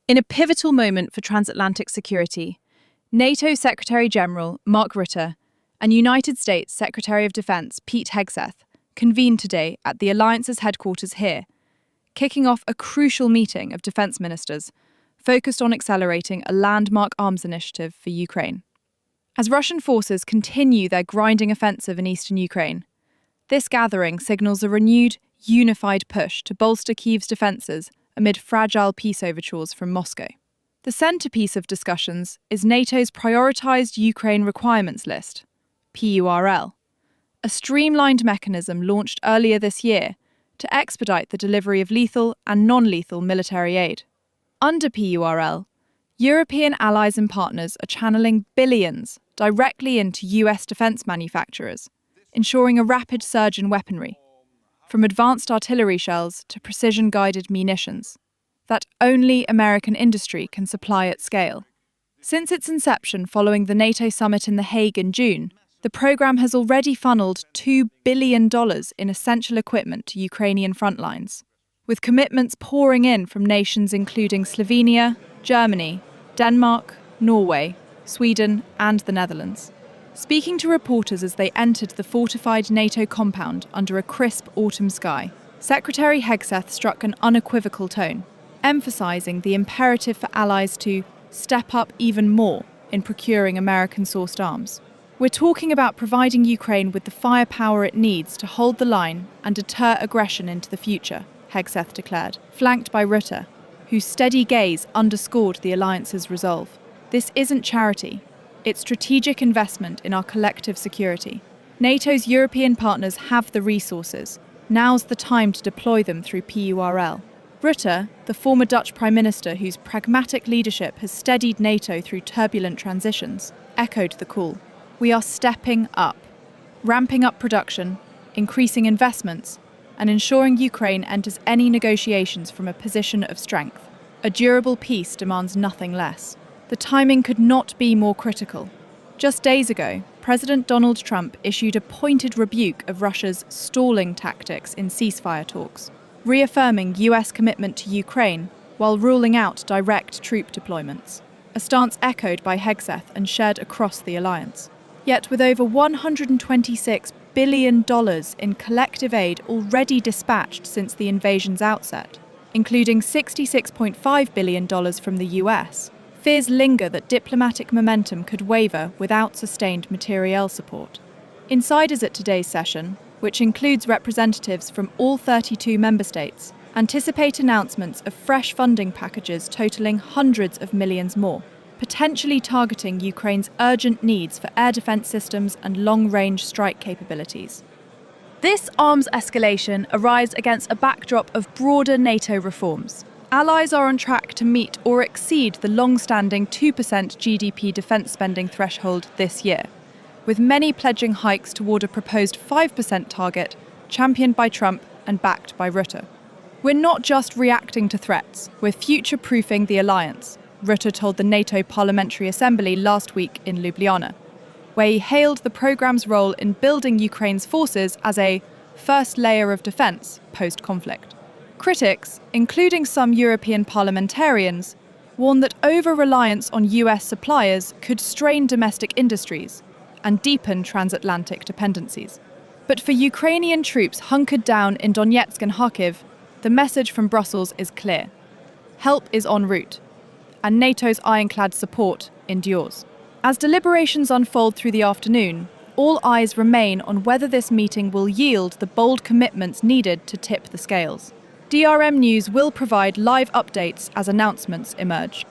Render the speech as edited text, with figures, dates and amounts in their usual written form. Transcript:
In a pivotal moment for transatlantic security, NATO Secretary General Mark Rutte and United States Secretary of Defense Pete Hegseth convened today at the alliance's headquarters here, kicking off a crucial meeting of defense ministers focused on accelerating a landmark arms initiative for Ukraine. As Russian forces continue their grinding offensive in eastern Ukraine, this gathering signals a renewed, unified push to bolster Kyiv's defences amid fragile peace overtures from Moscow. The centrepiece of discussions is NATO's prioritised Ukraine requirements list, PURL, a streamlined mechanism launched earlier this year to expedite the delivery of lethal and non-lethal military aid. Under PURL, European allies and partners are channeling billions directly into US defence manufacturers, ensuring a rapid surge in weaponry, from advanced artillery shells to precision-guided munitions, that only American industry can supply at scale. Since its inception following the NATO summit in The Hague in June, the programme has already funneled $2 billion in essential equipment to Ukrainian frontlines, with commitments pouring in from nations including Slovenia, Germany, Denmark, Norway, Sweden, and the Netherlands. Speaking to reporters as they entered the fortified NATO compound under a crisp autumn sky, Secretary Hegseth struck an unequivocal tone, emphasising the imperative for allies to step up even more in procuring American-sourced arms. "We're talking about providing Ukraine with the firepower it needs to hold the line and deter aggression into the future," Hegseth declared, flanked by Rutte, whose steady gaze underscored the alliance's resolve. "This isn't charity. It's strategic investment in our collective security. NATO's European partners have the resources. Now's the time to deploy them through PURL." Rutte, the former Dutch Prime Minister whose pragmatic leadership has steadied NATO through turbulent transitions, echoed the call. "We are stepping up, ramping up production, increasing investments, and ensuring Ukraine enters any negotiations from a position of strength. A durable peace demands nothing less." The timing could not be more critical. Just days ago, President Donald Trump issued a pointed rebuke of Russia's stalling tactics in ceasefire talks, reaffirming US commitment to Ukraine while ruling out direct troop deployments, a stance echoed by Hegseth and shared across the alliance. Yet with over $126 billion in collective aid already dispatched since the invasion's outset, including $66.5 billion from the US, fears linger that diplomatic momentum could waver without sustained materiel support. Insiders at today's session, which includes representatives from all 32 member states, anticipate announcements of fresh funding packages totaling hundreds of millions more, potentially targeting Ukraine's urgent needs for air defence systems and long-range strike capabilities. This arms escalation arrives against a backdrop of broader NATO reforms. Allies are on track to meet or exceed the long-standing 2% GDP defence spending threshold this year, with many pledging hikes toward a proposed 5% target championed by Trump and backed by Rutte. "We're not just reacting to threats, we're future-proofing the alliance," Rutte told the NATO Parliamentary Assembly last week in Ljubljana, where he hailed the programme's role in building Ukraine's forces as a first layer of defence post-conflict. Critics, including some European parliamentarians, warn that over-reliance on US suppliers could strain domestic industries and deepen transatlantic dependencies. But for Ukrainian troops hunkered down in Donetsk and Kyiv, the message from Brussels is clear. Help is en route, and NATO's ironclad support endures. As deliberations unfold through the afternoon, all eyes remain on whether this meeting will yield the bold commitments needed to tip the scales. DRM News will provide live updates as announcements emerge.